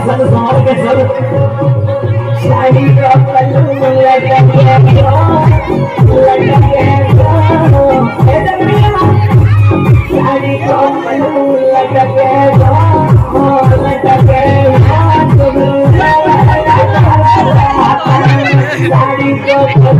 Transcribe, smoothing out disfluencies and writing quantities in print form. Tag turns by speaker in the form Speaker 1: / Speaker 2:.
Speaker 1: संसार के सब शाही का पल्लू लटके शाही का पल्लू लटके शाही को